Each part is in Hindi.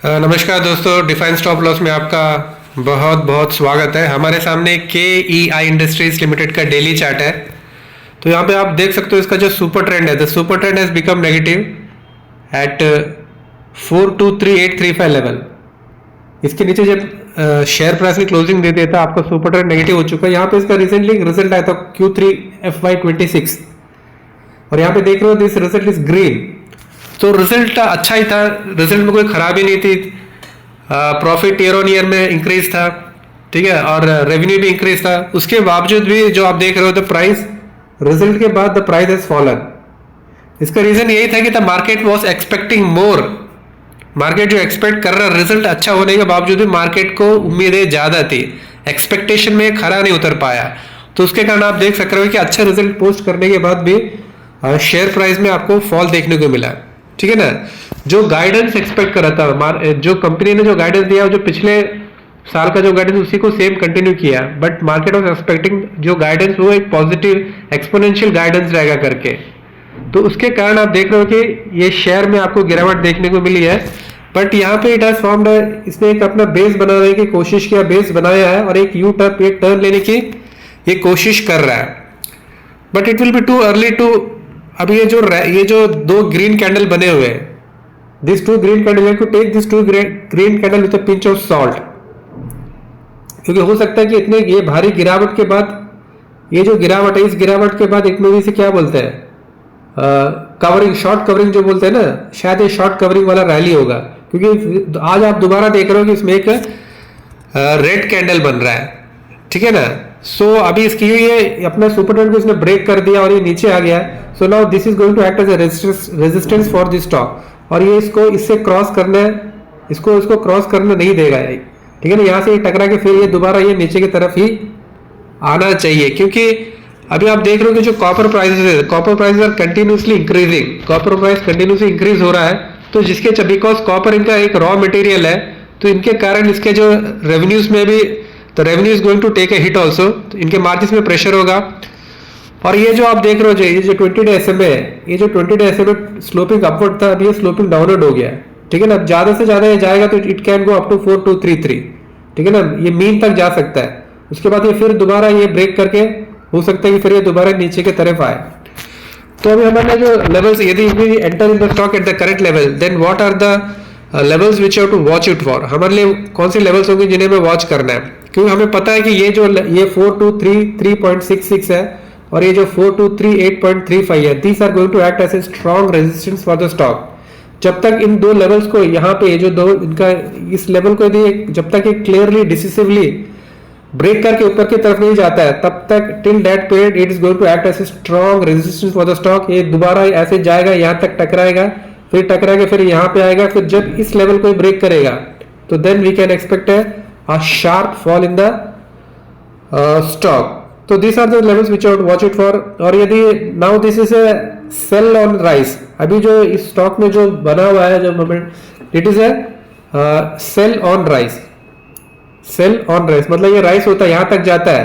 नमस्कार दोस्तों, डिफाइन स्टॉप लॉस में आपका बहुत बहुत स्वागत है। हमारे सामने KEI इंडस्ट्रीज लिमिटेड का डेली चार्ट है। तो यहाँ पे आप देख सकते हो इसका जो सुपर ट्रेंड है, the super trend has become negative at 423,835 level. इसके नीचे जब शेयर प्राइस की क्लोजिंग दे देता है आपका सुपर ट्रेंड नेगेटिव हो चुका है। यहाँ पे इसका रिसेंटली रिजल्ट आया था Q3 FY26 और यहाँ पे देख रहे हो दिस रिजल्ट इज ग्रीन। तो रिजल्ट अच्छा ही था, रिजल्ट में कोई खराबी नहीं थी। प्रॉफिट ईयर ऑन ईयर में इंक्रीज था, ठीक है, और रेवेन्यू भी इंक्रीज था। उसके बावजूद भी जो आप देख रहे हो द प्राइस, रिजल्ट के बाद द प्राइस हैज फॉलन। इसका रीजन यही था कि the market was expecting more. Market जो एक्सपेक्ट कर रहा, रिजल्ट अच्छा होने के बावजूद भी मार्केट को उम्मीदें ज्यादा थी, एक्सपेक्टेशन में खरा नहीं उतर पाया। तो उसके कारण आप देख सक रहे हो कि अच्छा रिजल्ट पोस्ट करने के बाद भी शेयर प्राइस में आपको फॉल देखने को मिला, ठीक है ना। जो गाइडेंस एक्सपेक्ट कर रहा था, जो कंपनी ने जो गाइडेंस दिया, जो पिछले साल का जो गाइडेंस उसी को सेम कंटिन्यू किया, बट मार्केट वाज एक्सपेक्टिंग जो गाइडेंस वो एक पॉजिटिव एक्सपोनेंशियल गाइडेंस रहेगा करके। तो उसके कारण आप देख रहे हो कि ये शेयर में आपको गिरावट देखने को मिली है। बट यहाँ पे इट हैज फॉर्म्ड, इसने एक अपना बेस बनाने की कोशिश किया, बेस बनाया है और एक टर्न लेने की ये कोशिश कर रहा है। But it will be too early to, अब ये जो दो ग्रीन कैंडल बने हुए हैं, this two green candle, you take this two green candle with a pinch of salt, क्योंकि हो सकता है कि इतने ये भारी गिरावट के बाद, ये जो गिरावट है, इस गिरावट के बाद एक मूवी से क्या बोलते हैं, कवरिंग, शॉर्ट कवरिंग जो बोलते हैं ना, शायद ये शॉर्ट कवरिंग वाला रैली होगा। क्योंकि आज आप दोबारा देख रहे हो कि इसमें एक रेड कैंडल बन रहा है, ठीक है ना। सो अभी इसकी ये अपना सुपर ट्रेंड को इसने ब्रेक कर दिया और ये नीचे आ गया। So now this is going to act as a resistance for this stock, और ये इससे क्रॉस करने, इसको क्रॉस करने नहीं देगा, ठीक है ना। यहाँ से ये टकरा के फिर ये दोबारा ये नीचे की तरफ ही आना चाहिए, क्योंकि अभी आप देख रहे हो कि जो कॉपर प्राइसेस है, copper prices are continuously increasing, copper price continuously increase हो रहा है। तो जिसके बिकॉज कॉपर इनका एक रॉ मटेरियल है, तो इनके कारण इसके जो रेवेन्यूज में भी, तो revenue is going to take a hit also, तो इनके मार्जिन में प्रेशर होगा। और ये जो आप देख रहे हो, ये जो 20 डे SMA है, ये जो 20 डे SMA स्लोपिंग अपवर्ड था, अभी ये स्लोपिंग डाउनवर्ड हो गया है, ठीक है ना। अब ज्यादा से ज्यादा ये जाएगा तो it can go up to 4233, ठीक है ना, ये मीन तक जा सकता है। उसके बाद ये फिर दोबारा ये ब्रेक करके हो सकता है कि फिर ये दोबारा नीचे की तरफ आए। तो अभी हमारे जो लेवल्स, यदि we enter in the stock at the current level, then what are the levels which have to watch it for. हमारे लिए कौन सी लेवल्स होंगे जिन्हें हमें वॉच करना है, क्योंकि हमें पता है कि ये 4233.66 है और ये जो 4238.35 है, these are going to act as a strong resistance for the stock. जब तक इन दो लेवल्स को, यहाँ पे ये जो दो इनका, इस लेवल को यदि जब तक ये क्लियरली डिसिसिवली ब्रेक करके ऊपर की तरफ नहीं जाता है, तब तक till that period it is going to act as a strong resistance for the stock. ये दोबारा ऐसे जाएगा, यहाँ तक टकराएगा, फिर टकरा के फिर यहाँ पे आएगा, फिर जब इस लेवल को ब्रेक करेगा तो then we can expect a sharp fall in the stock. So these are the levels which I would watch it for. और यदि now this is a sell on rise, अभी जो इस स्टॉक में जो बना हुआ है, जो moment, it is a sell on rise. Sell on rise मतलब ये राइस होता है, यहाँ तक जाता है,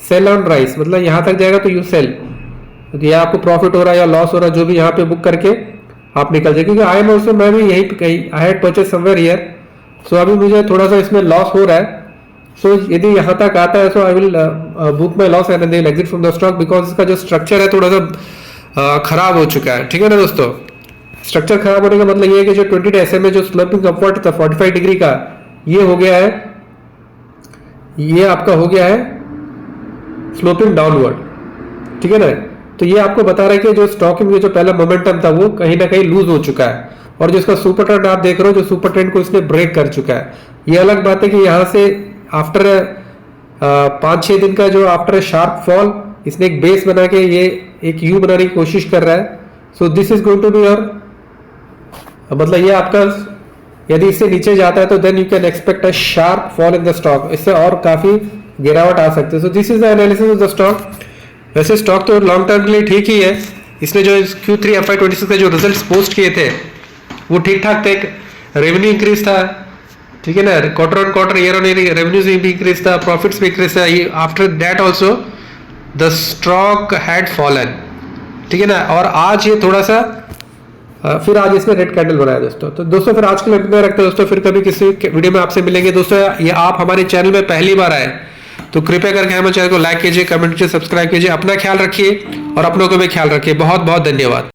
सेल ऑन राइस मतलब यहाँ तक जाएगा तो यू सेल, या आपको प्रॉफिट हो रहा है या लॉस हो रहा है, जो भी यहाँ पे बुक करके आप निकल जाए। क्योंकि आई एम ऑल्सो, मैं भी यही कहीं I had purchase somewhere here, so अभी मुझे थोड़ा सा इसमें लॉस हो रहा है। सो यदि यहाँ तक आता है, so I will book my loss and then exit from the stock, because इसका जो स्ट्रक्चर है थोड़ा सा खराब हो चुका है, ठीक है ना दोस्तों। स्ट्रक्चर खराब होने का मतलब ये है कि जो 20 डे SMA जो स्लोपिंग अपवर्ड था 45 डिग्री का, ये हो गया है, ये आपका हो गया है स्लोपिंग डाउनवर्ड, ठीक है ना। तो ये आपको बता रहा है कि जो स्टॉक में जो पहला मोमेंटम था वो कहीं ना कहीं लूज हो चुका है, और जिसका सुपर ट्रेंड आप देख रहे हो, जो सुपर ट्रेंड को इसने ब्रेक कर चुका है। ये अलग बात है कि यहाँ से आफ्टर 5-6 दिन का जो आफ्टर शार्प फॉल, इसने एक बेस बना के ये एक यू बनाने की कोशिश कर रहा है। So this is going to be your, मतलब ये आपका, यदि इससे नीचे जाता है तो then you can expect a sharp fall in the stock, इससे और काफी गिरावट आ सकती है। So this is the analysis of the stock. वैसे स्टॉक तो लॉन्ग टर्म के लिए ठीक ही है। इसने जो Q3 FY26 के जो रिजल्ट्स पोस्ट किए थे वो ठीक ठाक थे, रेवेन्यू इंक्रीज था, ठीक है ना, quarter on quarter, year on year revenues भी इंक्रीज था, प्रॉफिट्स भी इंक्रीज था। After that also the stock had fallen, ठीक है ना। और आज ये थोड़ा सा फिर आज इसमें रेड कैंडल बनाया दोस्तों। तो दोस्तों फिर आज के लिए इतना रखते हैं दोस्तों, फिर कभी किसी वीडियो में आपसे मिलेंगे दोस्तों। ये आप हमारे चैनल में पहली बार आए तो कृपया करके हमारे चैनल को लाइक कीजिए, कमेंट कीजिए, सब्सक्राइब कीजिए। अपना ख्याल रखिए और अपनों को भी ख्याल रखिए। बहुत बहुत धन्यवाद।